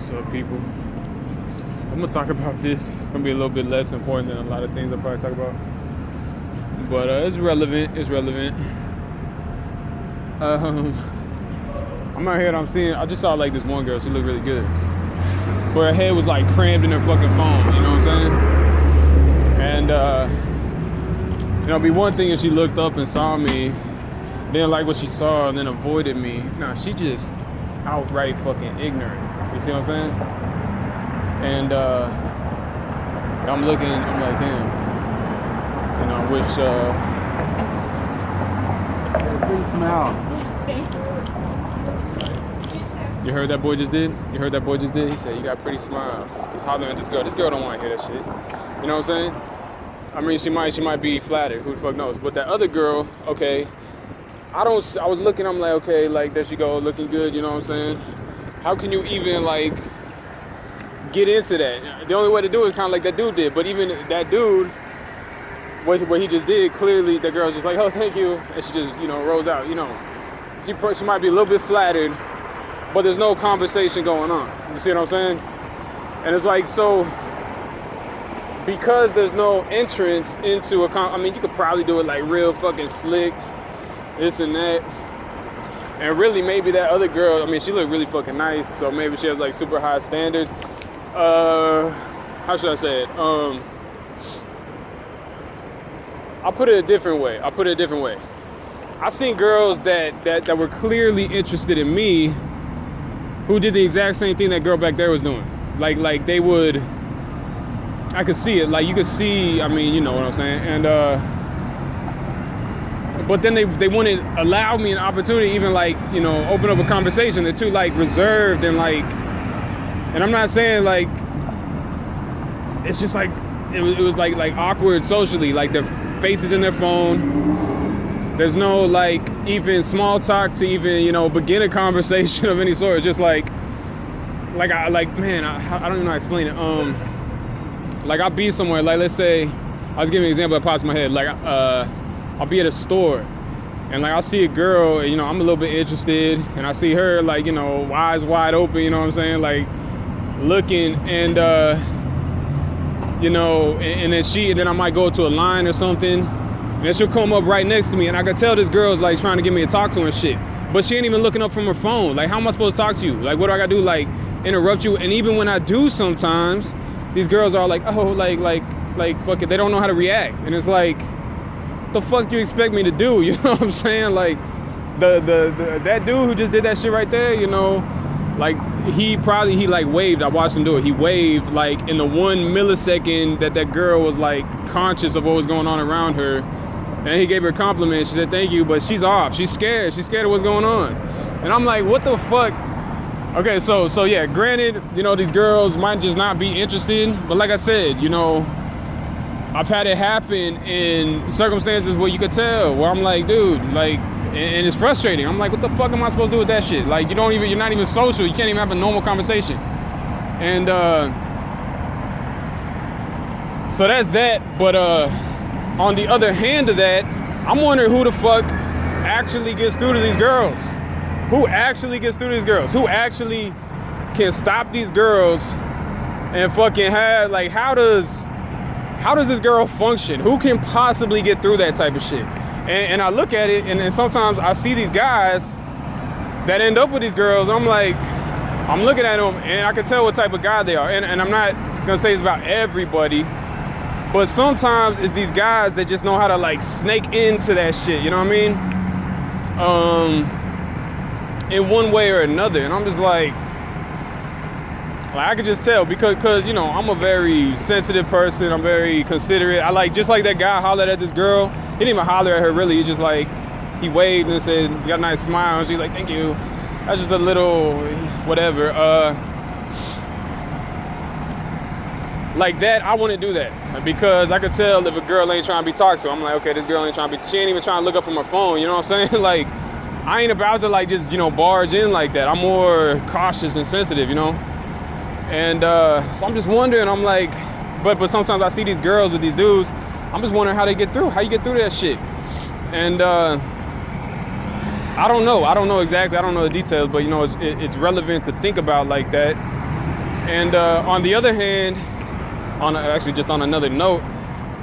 What's up, people? I'm gonna talk about this. It's gonna be a little bit less important than a lot of things I'll probably talk about, but it's relevant. It's relevant. I'm out here and I'm seeing. I just saw like this one girl. She looked really good, but her head was like crammed in her fucking phone. You know what I'm saying? And it'd be one thing if she looked up and saw me, didn't like what she saw, and then avoided me. Nah, she just outright fucking ignorant. You see what I'm saying? And I'm looking, I'm like, damn. And I wish Pretty smile. you heard that boy just did? You heard that boy just did? He said, you got a pretty smile. He's hollering at this girl. This girl don't want to hear that shit. You know what I'm saying? I mean, she might be flattered. Who the fuck knows? But that other girl, okay, I was looking, I'm like, okay, like, there she go, looking good, you know what I'm saying? How can you even, like, get into that? The only way to do it is kind of like that dude did. But even that dude, what he just did, clearly the girl's just like, oh, thank you. And she just, rolls out, She might be a little bit flattered, but there's no conversation going on. You see what I'm saying? And it's like, so, because there's no entrance into I mean, you could probably do it like real fucking slick, this and that. And really, maybe that other girl, I mean, she looked really fucking nice, so maybe she has like super high standards. How should I say it? I'll put it a different way. I seen girls that were clearly interested in me who did the exact same thing that girl back there was doing. Like they would, I could see it. Like you could see, I mean, you know what I'm saying? And, but then they wouldn't allow me an opportunity, even like, open up a conversation. They're too like reserved and like, and I'm not saying like, it's just like, it was like awkward socially, like their faces in their phone. There's no like even small talk to even, begin a conversation of any sort. It's just like I don't even know how to explain it. Like I'll be somewhere, like let's say, I was giving an example that pops in my head. Like, I'll be at a store and like I'll see a girl, and, I'm a little bit interested, and I see her like, eyes wide open, you know what I'm saying? Like looking and, and then I might go to a line or something, and then she'll come up right next to me, and I can tell this girl's like trying to get me to talk to her and shit, but she ain't even looking up from her phone. Like, how am I supposed to talk to you? Like, what do I gotta do? Like, interrupt you? And even when I do sometimes, these girls are like, oh, like fuck it, they don't know how to react. And it's like, the fuck do you expect me to do? You know what I'm saying? Like that dude who just did that shit right there, like he like waved. I watched him do it. He waved like in the 1 millisecond that girl was like conscious of what was going on around her, and he gave her a compliment. She said thank you, but she's off. She's scared of what's going on. And I'm like, what the fuck? Okay, so yeah, granted, these girls might just not be interested, but like I said, I've had it happen in circumstances where you could tell, where I'm like, dude, like, and it's frustrating. I'm like, what the fuck am I supposed to do with that shit? Like, you're not even social. You can't even have a normal conversation. And so that's that. But on the other hand of that, I'm wondering who the fuck actually gets through to these girls. Who actually gets through to these girls? Who actually can stop these girls and fucking have, like, how does this girl function? Who can possibly get through that type of shit? And I look at it, and sometimes I see these guys that end up with these girls. I'm like, I'm looking at them, and I can tell what type of guy they are. And I'm not gonna say it's about everybody, but sometimes it's these guys that just know how to like snake into that shit. You know what I mean? In one way or another. And I'm just like I could just tell because I'm a very sensitive person. I'm very considerate. I like, just like that guy hollered at this girl. He didn't even holler at her really. He just like, he waved and said, you got a nice smile. And she's like, thank you. That's just a little whatever. Like that, I wouldn't do that because I could tell if a girl ain't trying to be talked to. I'm like, okay, this girl ain't trying to be, she ain't even trying to look up from her phone. You know what I'm saying? Like, I ain't about to like just, barge in like that. I'm more cautious and sensitive, And so I'm just wondering, I'm like, but sometimes I see these girls with these dudes, I'm just wondering how they get through, how you get through that shit. And I don't know exactly, I don't know the details, but it's relevant to think about like that. And on the other hand, actually just on another note,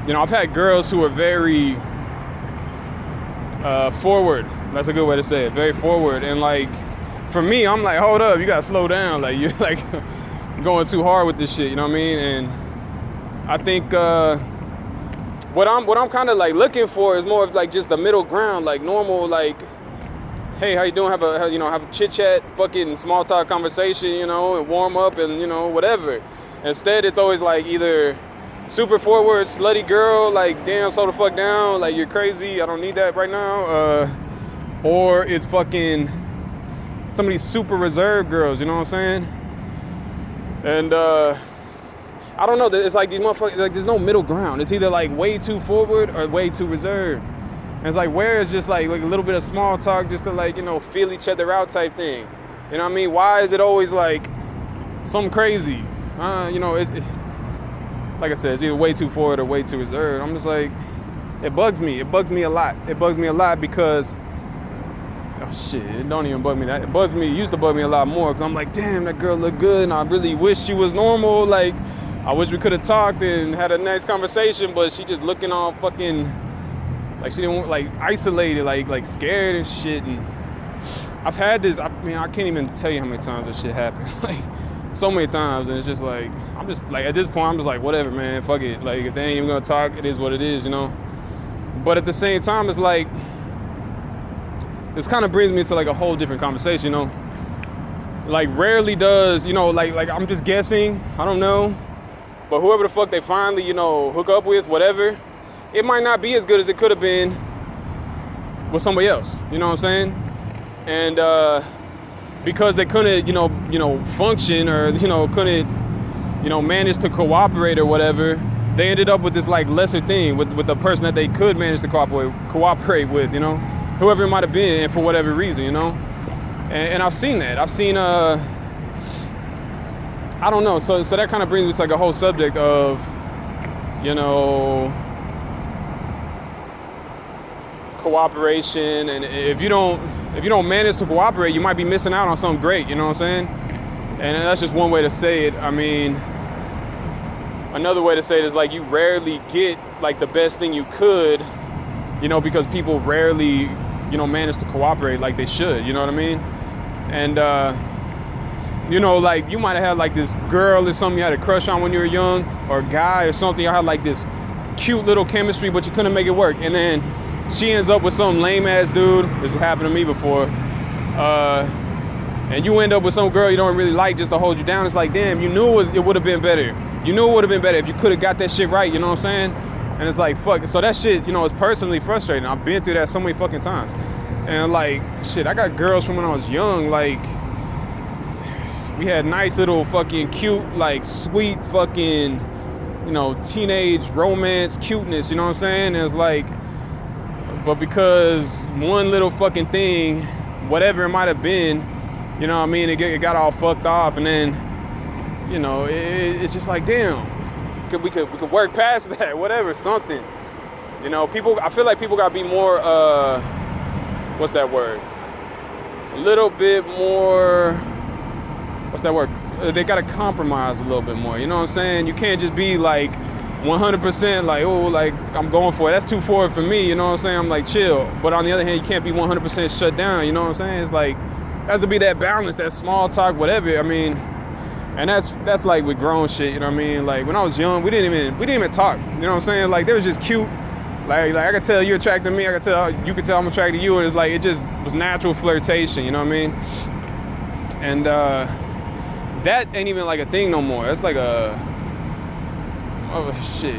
you know, I've had girls who are very forward. That's a good way to say it. Very forward. And like, for me, I'm like, hold up, you gotta slow down. Like, you're like going too hard with this shit. You know what I mean? And I think what I'm kind of like looking for is more of like just the middle ground, like normal, like, hey, how you doing? Have a chit chat, fucking small talk conversation, you know, and warm up and, you know, whatever. Instead, it's always like either super forward, slutty girl, like, damn, slow the fuck down, like, you're crazy, I don't need that right now. Or it's fucking some of these super reserved girls, you know what I'm saying? And I don't know, it's like these motherfuckers, like, there's no middle ground. It's either like way too forward or way too reserved. And it's like, where is just like a little bit of small talk just to, like, you know, feel each other out type thing. You know what I mean? Why is it always like something crazy? You know, like I said, it's either way too forward or way too reserved. I'm just like, it bugs me. It bugs me a lot. It bugs me a lot because, oh shit, it don't even bug me that. It used to bug me a lot more because I'm like, damn, that girl look good and I really wish she was normal. Like, I wish we could have talked and had a nice conversation, but she just looking all fucking, like she didn't want, like, isolated, like scared and shit. And I've had this, I mean, I can't even tell you how many times this shit happened. Like, so many times, and it's just like, I'm just like, at this point, I'm just like, whatever, man, fuck it. Like, if they ain't even gonna talk, it is what it is, you know? But at the same time, it's like, this kind of brings me to like a whole different conversation, you know? Like, rarely does, you know, like I'm just guessing, I don't know, but whoever the fuck they finally, you know, hook up with, whatever, it might not be as good as it could have been with somebody else, you know what I'm saying? And because they couldn't, you know, function or, you know, couldn't, you know, manage to cooperate or whatever, they ended up with this like lesser thing with the person that they could manage to cooperate with, you know, whoever it might have been, and for whatever reason, you know. And I've seen that. I've seen I don't know. So that kind of brings me to like a whole subject of, you know, cooperation. And if you don't manage to cooperate, you might be missing out on something great, you know what I'm saying? And that's just one way to say it. I mean, another way to say it is like you rarely get like the best thing you could, you know, because people rarely, you know, manage to cooperate like they should, you know what I mean? And, you know, like you might have had like this girl or something you had a crush on when you were young, or a guy or something, you had like this cute little chemistry, but you couldn't make it work. And then she ends up with some lame ass dude. This has happened to me before. And you end up with some girl you don't really like just to hold you down. It's like, damn, you knew it would have been better. You knew it would have been better if you could have got that shit right, you know what I'm saying? And it's like, fuck. So that shit, you know, is personally frustrating. I've been through that so many fucking times. And like, shit, I got girls from when I was young, like, we had nice little fucking cute, like, sweet fucking, you know, teenage romance cuteness, you know what I'm saying? And it's like, but because one little fucking thing, whatever it might have been, you know what I mean, it got all fucked off, and then, you know, it's just like, damn, we could work past that, whatever, something. You know, I feel like people gotta be more, what's that word? A little bit more, what's that word? They gotta compromise a little bit more, you know what I'm saying? You can't just be like 100% like, oh, like, I'm going for it. That's too forward for me, you know what I'm saying? I'm like, chill. But on the other hand, you can't be 100% shut down, you know what I'm saying? It's like, there has to be that balance, that small talk, whatever. I mean, and that's like with grown shit, you know what I mean? Like, when I was young, we didn't even talk, you know what I'm saying? Like, they was just cute. Like I could tell you're attracted to me, you could tell I'm attracted to you, and it's like, it just was natural flirtation, you know what I mean? And that ain't even like a thing no more. That's like oh shit,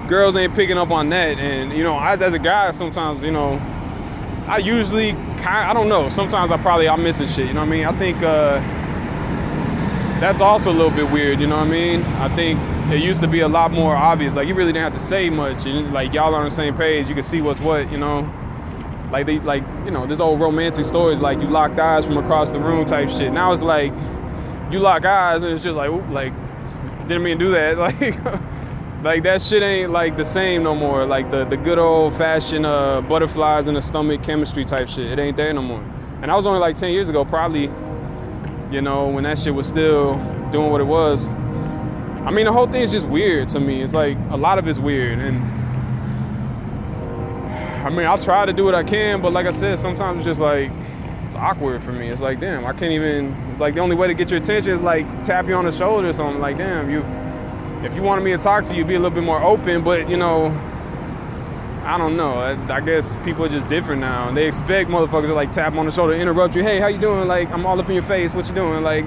girls ain't picking up on that. And, you know, as a guy, sometimes, you know, I usually I don't know, sometimes I'm missing shit, you know what I mean? I think that's also a little bit weird, you know what I mean? I think it used to be a lot more obvious, like you really didn't have to say much, and like y'all are on the same page, you can see what's what, you know? Like you know, this old romantic stories, like you locked eyes from across the room type shit. Now it's like, you lock eyes and it's just like, oop, like, didn't mean to do that. Like that shit ain't like the same no more. Like the good old fashioned butterflies in the stomach chemistry type shit. It ain't there no more. And I was only like 10 years ago, probably you know, when that shit was still doing what it was. I mean, the whole thing is just weird to me. It's like, a lot of it's weird. And I mean, I'll try to do what I can, but like I said, sometimes it's just like, it's awkward for me. It's like, damn, I can't even, it's like the only way to get your attention is like tap you on the shoulder or something. Like, damn, if you wanted me to talk to you, be a little bit more open, but you know, I don't know. I guess people are just different now. And they expect motherfuckers to like tap them on the shoulder, interrupt you. Hey, how you doing? Like, I'm all up in your face. What you doing? Like,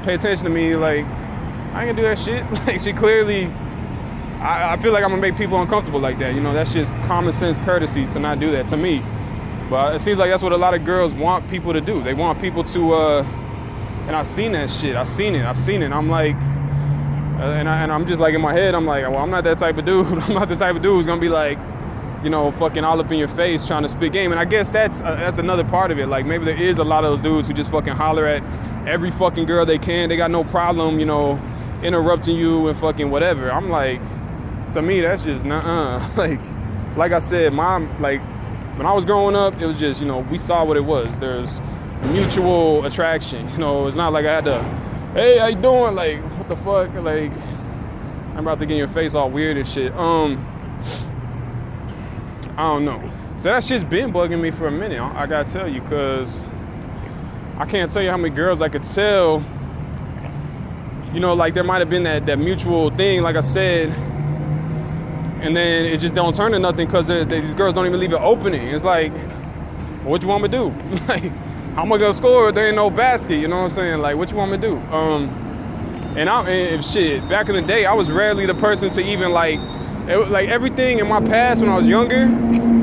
pay attention to me. Like, I ain't gonna do that shit. Like, she clearly, I feel like I'm gonna make people uncomfortable like that. You know, that's just common sense courtesy to not do that to me. But it seems like that's what a lot of girls want people to do. They want people to, and I've seen that shit. I've seen it. I'm like, and I'm just like in my head, I'm like, well, I'm not that type of dude. I'm not the type of dude who's gonna be like, you know, fucking all up in your face trying to spit game. And I guess that's another part of it. Like, maybe there is a lot of those dudes who just fucking holler at every fucking girl they can. They got no problem, you know, interrupting you and fucking whatever. I'm like, to me, that's just nuh-uh. Like I said, like, when I was growing up, it was just, you know, we saw what it was. There's mutual attraction. You know, it's not like I had to, hey, how you doing? Like, what the fuck? Like, I'm about to get in your face all weird and shit. I don't know. So that shit's been bugging me for a minute. I gotta tell you, cause I can't tell you how many girls I could tell. You know, like there might have been that mutual thing, like I said, and then it just don't turn to nothing because these girls don't even leave an opening. It's like, what you want me to do? Like, how am I gonna score if there ain't no basket? You know what I'm saying? Like, what you want me to do? And shit, back in the day, I was rarely the person to even like everything in my past when I was younger,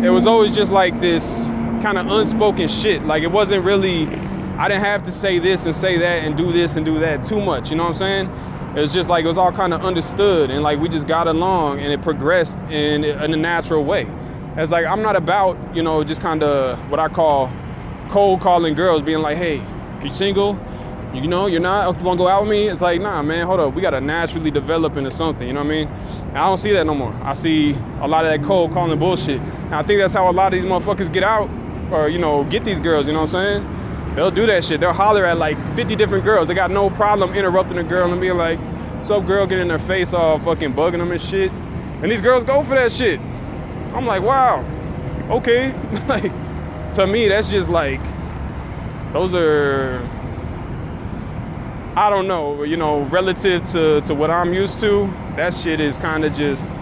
it was always just like this kind of unspoken shit. Like, it wasn't really, I didn't have to say this and say that and do this and do that too much, you know what I'm saying? It was just like, it was all kind of understood, and like we just got along and it progressed in a natural way. It's like, I'm not about, you know, just kind of what I call cold calling girls, being like, hey, you single? You know, you're not, you wanna go out with me? It's like, nah, man, hold up. We gotta naturally develop into something, you know what I mean? And I don't see that no more. I see a lot of that cold calling bullshit. And I think that's how a lot of these motherfuckers get out, or, you know, get these girls, you know what I'm saying? They'll do that shit. They'll holler at like 50 different girls. They got no problem interrupting a girl and being like, what's up, girl, get in their face all fucking bugging them and shit. And these girls go for that shit. I'm like, wow, okay. Like, to me, that's just like, those are, I don't know, you know, relative to what I'm used to, that shit is kind of just,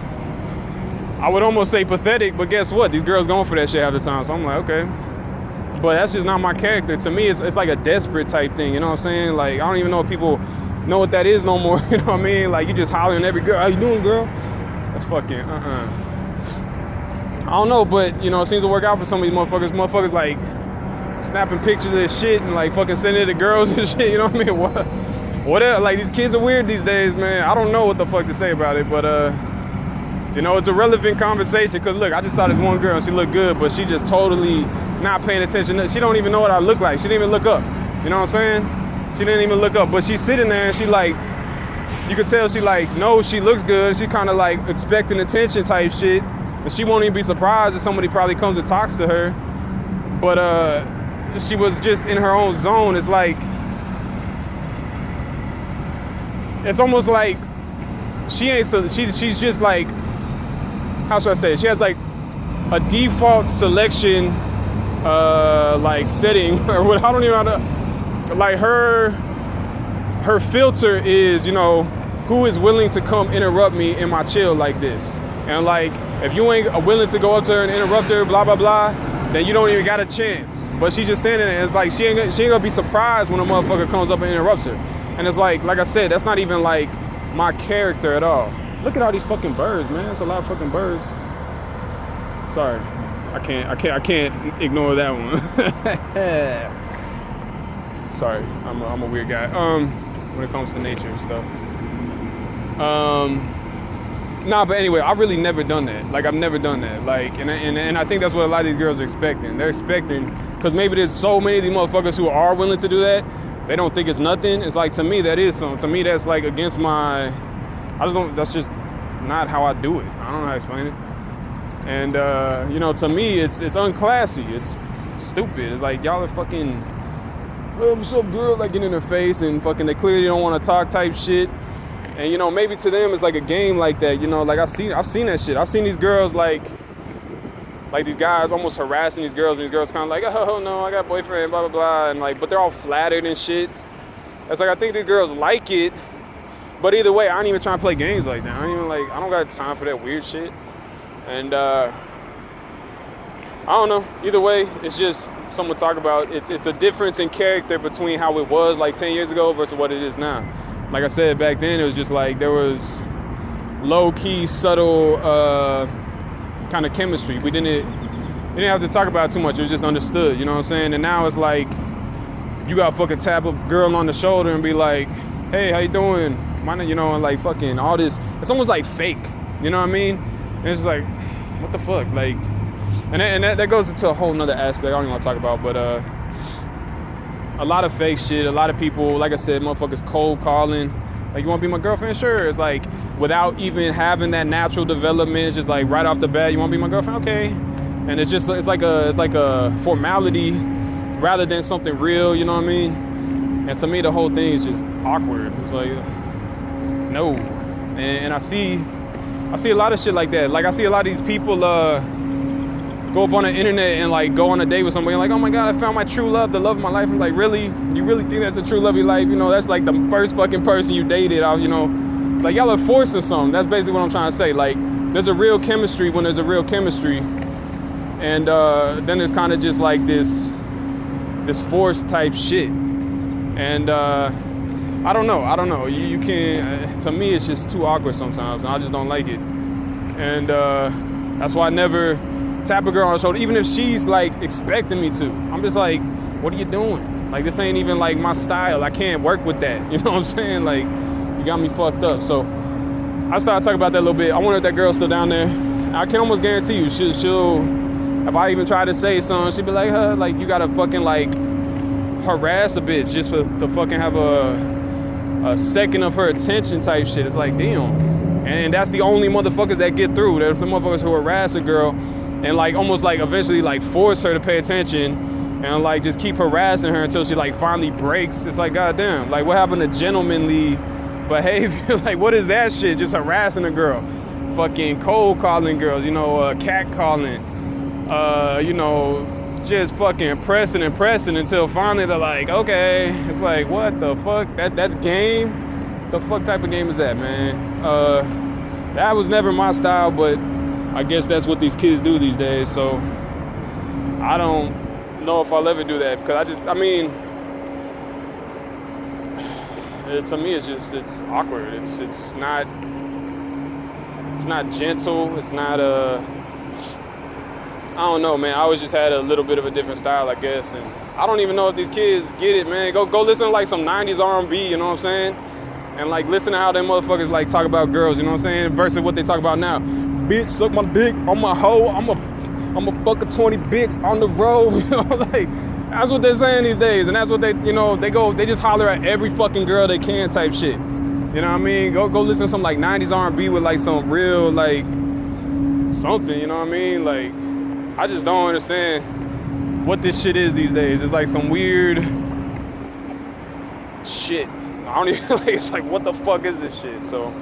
I would almost say pathetic, but guess what? These girls going for that shit half the time, so I'm like, okay. But that's just not my character. To me, it's like a desperate type thing, you know what I'm saying? Like, I don't even know if people know what that is no more, you know what I mean? Like, you just hollering at every girl, how you doing, girl? That's fucking, I don't know, but, you know, it seems to work out for some of these motherfuckers. Motherfuckers, like, snapping pictures of this shit and like fucking sending it to girls and shit, you know what I mean? What else? Like, these kids are weird these days, man. I don't know what the fuck to say about it, but you know, it's a relevant conversation, because look, I just saw this one girl and she looked good, but she just totally not paying attention. She don't even know what I look like. She didn't even look up, you know what I'm saying? She didn't even look up, but she's sitting there and she like, you could tell she like knows she looks good. She kind of like expecting attention type shit, and she won't even be surprised if somebody probably comes and talks to her. But she was just in her own zone. It's like, it's almost like she's just like, how should I say it? She has like a default selection like setting, or what, I don't even know how to, like her filter is, you know, who is willing to come interrupt me in my chill like this. And like, if you ain't willing to go up to her and interrupt her, blah blah blah, then you don't even got a chance. But she's just standing there. It's like, she ain't gonna be surprised when a motherfucker comes up and interrupts her. And it's like I said, that's not even like my character at all. Look at all these fucking birds, man. It's a lot of fucking birds. Sorry, I can't ignore that one. Sorry, I'm a weird guy. When it comes to nature and stuff. Nah, but anyway, I've really never done that. Like, I've never done that. Like, and I think that's what a lot of these girls are expecting. They're expecting, because maybe there's so many of these motherfuckers who are willing to do that, they don't think it's nothing. It's like, to me, that is something. To me, that's like against my, that's just not how I do it. I don't know how to explain it. And, you know, to me, it's unclassy. It's stupid. It's like, y'all are fucking, what's up, girl? Like, getting in their face and fucking they clearly don't want to talk type shit. And, you know, maybe to them it's like a game like that, you know, like I've seen that shit. I've seen these girls like these guys almost harassing these girls, and these girls kind of like, oh no, I got a boyfriend, blah, blah, blah. And like, but they're all flattered and shit. It's like, I think these girls like it, but either way, I ain't even trying to play games like that. I don't got time for that weird shit. And, I don't know. Either way, it's just something to talk about. It's a difference in character between how it was like 10 years ago versus what it is now. Like I said, back then, it was just like there was low-key, subtle kind of chemistry. We didn't have to talk about it too much. It was just understood, you know what I'm saying? And now it's like you got to fucking tap a girl on the shoulder and be like, hey, how you doing? You know, and like fucking all this. It's almost like fake, you know what I mean? And it's just like, what the fuck? Like, and that goes into a whole nother aspect I don't even want to talk about, but a lot of fake shit, a lot of people, like I said, motherfuckers cold calling, like, you want to be my girlfriend? Sure. It's like, without even having that natural development, it's just like right off the bat, you want to be my girlfriend? Okay. And it's like a formality rather than something real, you know what I mean? And to me, the whole thing is just awkward. It's like, no. And I see a lot of shit like that. Like, I see a lot of these people go up on the internet and like go on a date with somebody and like, oh my God, I found my true love, the love of my life. I'm like, really? You really think that's the true love of your life? You know, that's like the first fucking person you dated. You know, it's like y'all are forcing something. That's basically what I'm trying to say. Like, there's a real chemistry when there's a real chemistry. And then there's kind of just like this forced type shit. And I don't know. You can, to me, it's just too awkward sometimes. And I just don't like it. And that's why I never tap a girl on the shoulder, even if she's like expecting me to. I'm just like, what are you doing? Like, this ain't even like my style. I can't work with that. You know what I'm saying? Like, you got me fucked up. So I started talking about that a little bit. I wonder if that girl's still down there. I can almost guarantee you, she'll if I even try to say something, she'll be like, like, you gotta fucking like harass a bitch just to fucking have a second of her attention type shit. It's like, damn. And that's the only motherfuckers that get through. They're the motherfuckers who harass a girl and like almost like eventually like force her to pay attention and like just keep harassing her until she like finally breaks. It's like, goddamn, like, what happened to gentlemanly behavior? Like, what is that shit? Just harassing a girl, fucking cold calling girls, you know, cat calling, you know, just fucking pressing until finally they're like, okay. It's like, what the fuck? That's game? The fuck type of game is that, man? That was never my style, but I guess that's what these kids do these days. So I don't know if I'll ever do that, because to me, it's awkward. It's not gentle. It's not I don't know, man. I always just had a little bit of a different style, I guess. And I don't even know if these kids get it, man. Go listen to like some 90s R&B, you know what I'm saying? And like listen to how them motherfuckers like talk about girls, you know what I'm saying? Versus what they talk about now. Bitch, suck my dick on my hoe. I'm a fuck a 20 bitch on the road. You know, like, that's what they're saying these days. And that's what they, you know, they just holler at every fucking girl they can type shit. You know what I mean? Go listen to some like 90s R&B with like some real like something, you know what I mean? Like, I just don't understand what this shit is these days. It's like some weird shit. I don't even like, it's like, what the fuck is this shit? So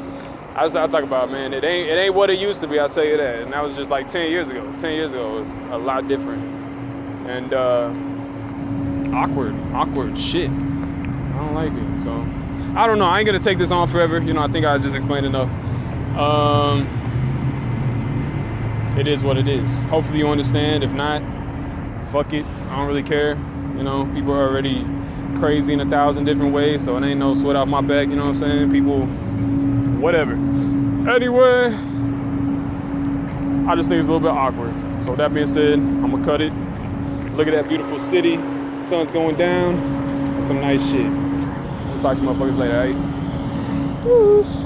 I talk about, man, it ain't what it used to be, I'll tell you that. And that was just like 10 years ago. 10 years ago it was a lot different. And awkward shit. I don't like it. So I don't know. I ain't gonna take this on forever. You know, I think I just explained enough. It is what it is. Hopefully you understand. If not, fuck it. I don't really care. You know, people are already crazy in 1,000 different ways, so it ain't no sweat off my back, you know what I'm saying? People, whatever. Anyway, I just think it's a little bit awkward. So with that being said, I'm gonna cut it. Look at that beautiful city. Sun's going down. That's some nice shit. I'll talk to you motherfuckers later, alright? Peace.